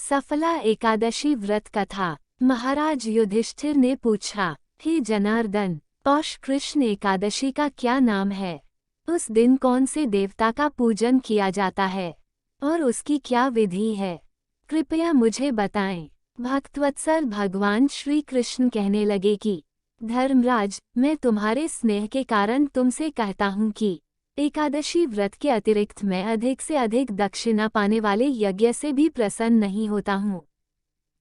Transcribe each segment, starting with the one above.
सफला एकादशी व्रत कथा। महाराज युधिष्ठिर ने पूछा, हे जनार्दन, पौष कृष्ण एकादशी का क्या नाम है? उस दिन कौन से देवता का पूजन किया जाता है और उसकी क्या विधि है? कृपया मुझे बताएं। भक्तवत्सल भगवान श्री कृष्ण कहने लगे कि धर्मराज, मैं तुम्हारे स्नेह के कारण तुमसे कहता हूँ कि एकादशी व्रत के अतिरिक्त मैं अधिक से अधिक दक्षिणा पाने वाले यज्ञ से भी प्रसन्न नहीं होता हूँ।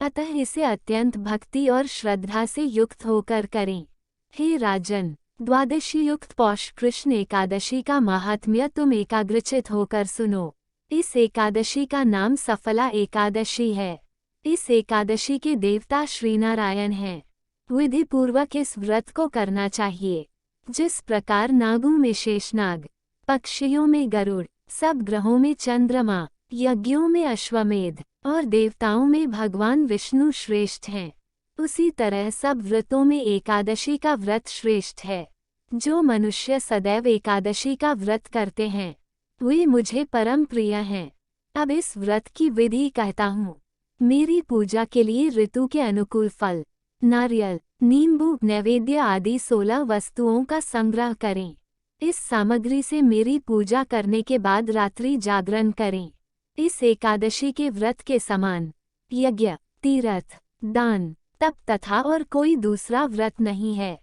अतः इसे अत्यंत भक्ति और श्रद्धा से युक्त होकर करें। हे राजन, द्वादशी युक्त पौष कृष्ण एकादशी का महात्म्य तुम एकाग्रचित होकर सुनो। इस एकादशी का नाम सफला एकादशी है। इस एकादशी के देवता श्रीनारायण हैं। विधि पूर्वक इस व्रत को करना चाहिए। जिस प्रकार नागों में शेषनाग, पक्षियों में गरुड़, सब ग्रहों में चंद्रमा, यज्ञों में अश्वमेध और देवताओं में भगवान विष्णु श्रेष्ठ हैं, उसी तरह सब व्रतों में एकादशी का व्रत श्रेष्ठ है। जो मनुष्य सदैव एकादशी का व्रत करते हैं वे मुझे परम प्रिय हैं। अब इस व्रत की विधि कहता हूँ। मेरी पूजा के लिए ऋतु के अनुकूल फल, नारियल, नींबू, नैवेद्य आदि 16 वस्तुओं का संग्रह करें। इस सामग्री से मेरी पूजा करने के बाद रात्रि जागरण करें। इस एकादशी के व्रत के समान यज्ञ, तीर्थ, दान, तप तथा और कोई दूसरा व्रत नहीं है।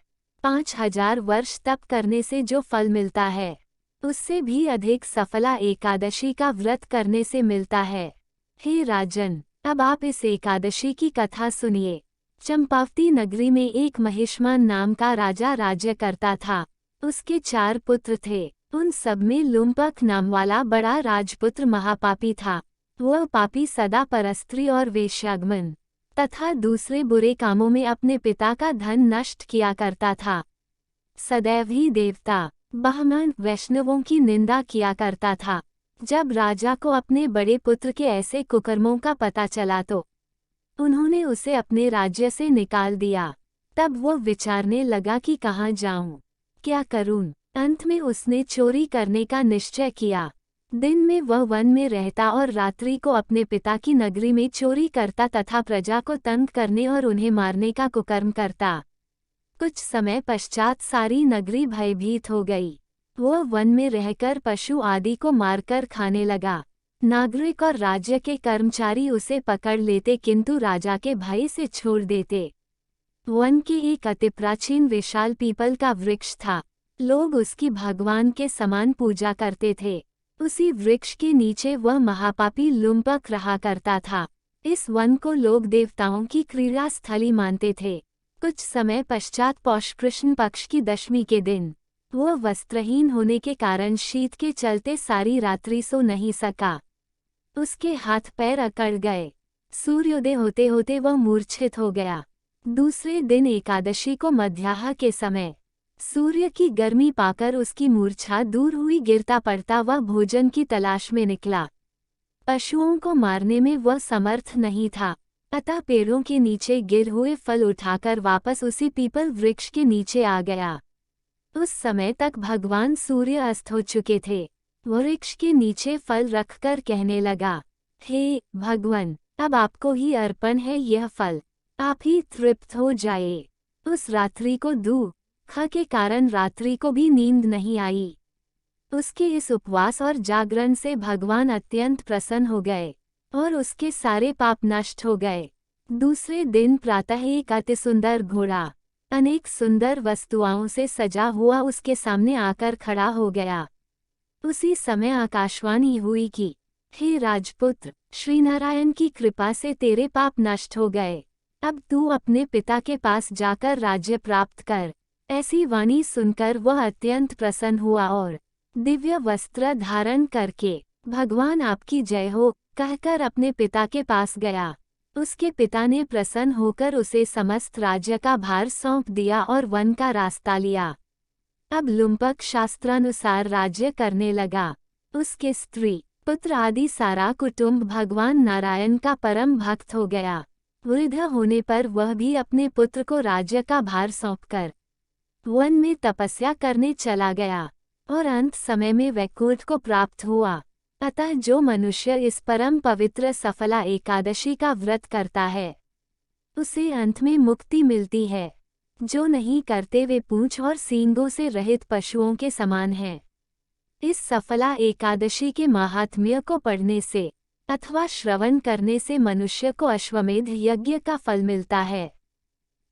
5000 वर्ष तप करने से जो फल मिलता है उससे भी अधिक सफला एकादशी का व्रत करने से मिलता है। हे राजन, अब आप इस एकादशी की कथा सुनिए। चंपावती नगरी में एक महिष्मान नाम का राजा राज्य करता था। उसके 4 पुत्र थे। उन सब में लुम्पक नाम वाला बड़ा राजपुत्र महापापी था। वह पापी सदा परस्त्री और वेश्यागमन तथा दूसरे बुरे कामों में अपने पिता का धन नष्ट किया करता था। सदैव ही देवता, ब्राह्मण, वैष्णवों की निंदा किया करता था। जब राजा को अपने बड़े पुत्र के ऐसे कुकर्मों का पता चला तो उन्होंने उसे अपने राज्य से निकाल दिया। तब वो विचारने लगा कि कहाँ जाऊं, क्या करूं। अंत में उसने चोरी करने का निश्चय किया। दिन में वह वन में रहता और रात्रि को अपने पिता की नगरी में चोरी करता तथा प्रजा को तंग करने और उन्हें मारने का कुकर्म करता। कुछ समय पश्चात सारी नगरी भयभीत हो गई। वह वन में रहकर पशु आदि को मारकर खाने लगा। नागरिक और राज्य के कर्मचारी उसे पकड़ लेते किंतु राजा के भय से छोड़ देते। वन के एक अति प्राचीन विशाल पीपल का वृक्ष था। लोग उसकी भगवान के समान पूजा करते थे। उसी वृक्ष के नीचे वह महापापी लुम्पक रहा करता था। इस वन को लोग देवताओं की क्रीड़ा स्थली मानते थे। कुछ समय पश्चात पौष कृष्ण पक्ष की दशमी के दिन वह वस्त्रहीन होने के कारण शीत के चलते सारी रात्रि सो नहीं सका। उसके हाथ पैर अकड़ गए। सूर्योदय होते होते वह मूर्छित हो गया। दूसरे दिन एकादशी को मध्याह्न के समय सूर्य की गर्मी पाकर उसकी मूर्छा दूर हुई। गिरता पड़ता वह भोजन की तलाश में निकला। पशुओं को मारने में वह समर्थ नहीं था, अतः पेड़ों के नीचे गिर हुए फल उठाकर वापस उसी पीपल वृक्ष के नीचे आ गया। उस समय तक भगवान सूर्य अस्त हो चुके थे। वृक्ष के नीचे फल रखकर कहने लगा, हे भगवान, अब आपको ही अर्पण है यह फल, आप ही तृप्त हो जाए। उस रात्रि को दुख के कारण रात्रि को भी नींद नहीं आई। उसके इस उपवास और जागरण से भगवान अत्यंत प्रसन्न हो गए और उसके सारे पाप नष्ट हो गए। दूसरे दिन प्रातः एक अति सुंदर घोड़ा अनेक सुंदर वस्तुओं से सजा हुआ उसके सामने आकर खड़ा हो गया। उसी समय आकाशवाणी हुई कि हे राजपुत्र, श्रीनारायण की कृपा से तेरे पाप नष्ट हो गए। अब तू अपने पिता के पास जाकर राज्य प्राप्त कर। ऐसी वाणी सुनकर वह अत्यंत प्रसन्न हुआ और दिव्य वस्त्र धारण करके भगवान आपकी जय हो कहकर अपने पिता के पास गया। उसके पिता ने प्रसन्न होकर उसे समस्त राज्य का भार सौंप दिया और वन का रास्ता लिया। अब लुम्पक शास्त्रानुसार राज्य करने लगा। उसके स्त्री, पुत्र आदि सारा कुटुंब भगवान नारायण का परम भक्त हो गया। वृद्ध होने पर वह भी अपने पुत्र को राज्य का भार सौंपकर वन में तपस्या करने चला गया और अंत समय में वैकुंठ को प्राप्त हुआ। अतः जो मनुष्य इस परम पवित्र सफला एकादशी का व्रत करता है उसे अंत में मुक्ति मिलती है। जो नहीं करते वे पूंछ और सींगों से रहित पशुओं के समान हैं। इस सफला एकादशी के महात्म्य को पढ़ने से अथवा श्रवण करने से मनुष्य को अश्वमेध यज्ञ का फल मिलता है।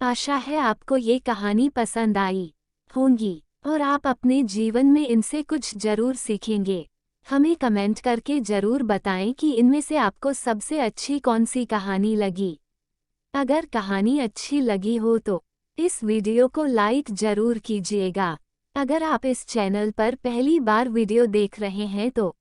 आशा है आपको ये कहानी पसंद आई होंगी और आप अपने जीवन में इनसे कुछ जरूर सीखेंगे। हमें कमेंट करके जरूर बताएं कि इनमें से आपको सबसे अच्छी कौन सी कहानी लगी। अगर कहानी अच्छी लगी हो तो इस वीडियो को लाइक जरूर कीजिएगा। अगर आप इस चैनल पर पहली बार वीडियो देख रहे हैं तो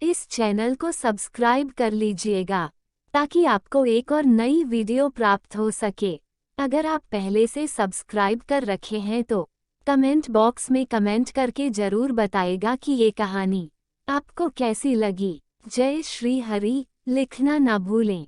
इस चैनल को सब्सक्राइब कर लीजिएगा ताकि आपको एक और नई वीडियो प्राप्त हो सके। अगर आप पहले से सब्सक्राइब कर रखे हैं तो कमेंट बॉक्स में कमेंट करके जरूर बताएगा कि ये कहानी आपको कैसी लगी। जय श्री हरि लिखना ना भूलें।